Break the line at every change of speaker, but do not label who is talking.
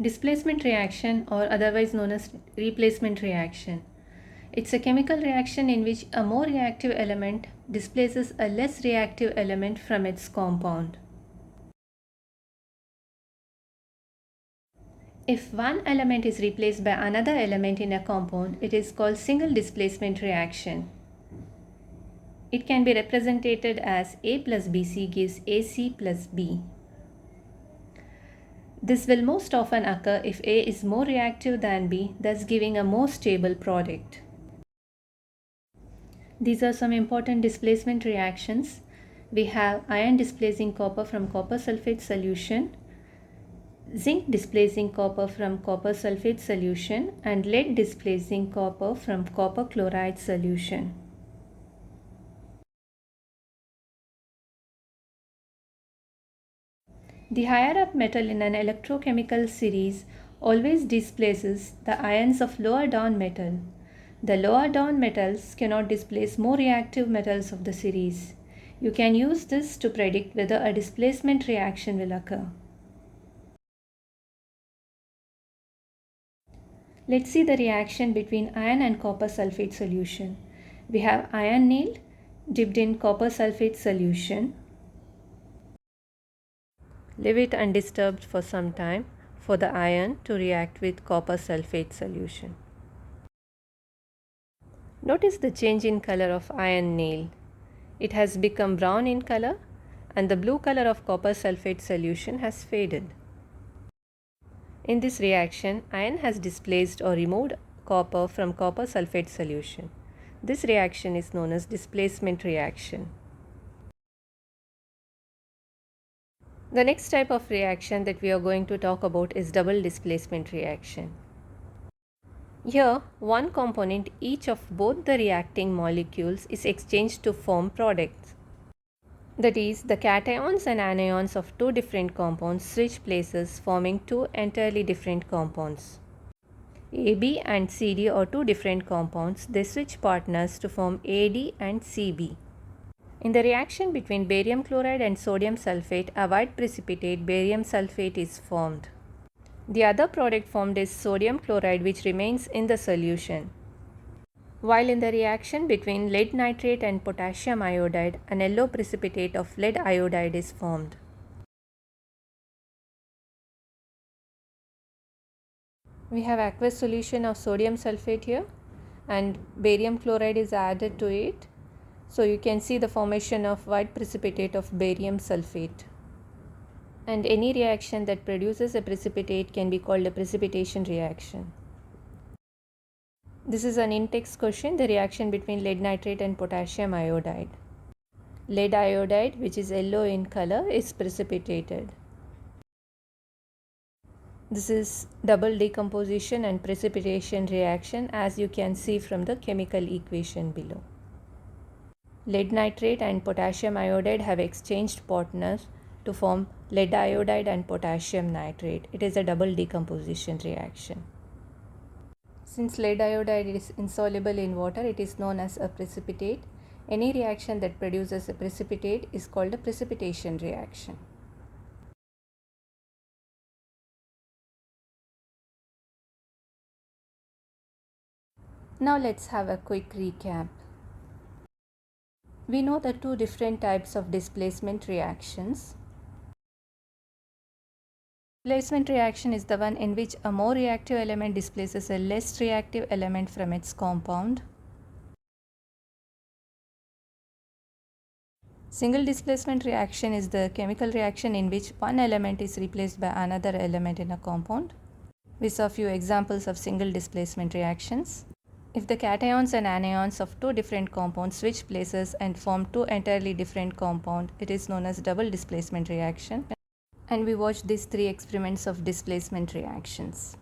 Displacement reaction, or otherwise known as replacement reaction. It's a chemical reaction in which a more reactive element displaces a less reactive element from its compound. If one element is replaced by another element in a compound, it is called single displacement reaction. It can be represented as A plus BC gives AC plus B. This will most often occur if A is more reactive than B, thus giving a more stable product. These are some important displacement reactions. We have iron displacing copper from copper sulfate solution, zinc displacing copper from copper sulfate solution, and lead displacing copper from copper chloride solution. The higher up metal in an electrochemical series always displaces the ions of lower down metal. The lower down metals cannot displace more reactive metals of the series. You can use this to predict whether a displacement reaction will occur. Let's see the reaction between iron and copper sulfate solution. We have iron nail dipped in copper sulfate solution. Leave it undisturbed for some time for the iron to react with copper sulfate solution. Notice the change in color of iron nail. It has become brown in color and the blue color of copper sulfate solution has faded. In this reaction, iron has displaced or removed copper from copper sulfate solution. This reaction is known as displacement reaction. The next type of reaction that we are going to talk about is double displacement reaction. Here, one component each of both the reacting molecules is exchanged to form products. That is, the cations and anions of two different compounds switch places, forming two entirely different compounds. AB and CD are two different compounds. They switch partners to form AD and CB. In the reaction between barium chloride and sodium sulfate, a white precipitate, barium sulfate, is formed. The other product formed is sodium chloride, which remains in the solution. While in the reaction between lead nitrate and potassium iodide, an yellow precipitate of lead iodide is formed. We have aqueous solution of sodium sulfate here and barium chloride is added to it. So you can see the formation of white precipitate of barium sulfate. And any reaction that produces a precipitate can be called a precipitation reaction. This is an in-text question, the reaction between lead nitrate and potassium iodide. Lead iodide, which is yellow in color, is precipitated. This is double decomposition and precipitation reaction, as you can see from the chemical equation below. Lead nitrate and potassium iodide have exchanged partners to form lead iodide and potassium nitrate. It is a double decomposition reaction. Since lead iodide is insoluble in water, it is known as a precipitate. Any reaction that produces a precipitate is called a precipitation reaction. Now let's have a quick recap. We know the two different types of displacement reactions. Displacement reaction is the one in which a more reactive element displaces a less reactive element from its compound. Single displacement reaction is the chemical reaction in which one element is replaced by another element in a compound. We saw a few examples of single displacement reactions. If the cations and anions of two different compounds switch places and form two entirely different compounds, it is known as double displacement reaction. And we watched these three experiments of displacement reactions.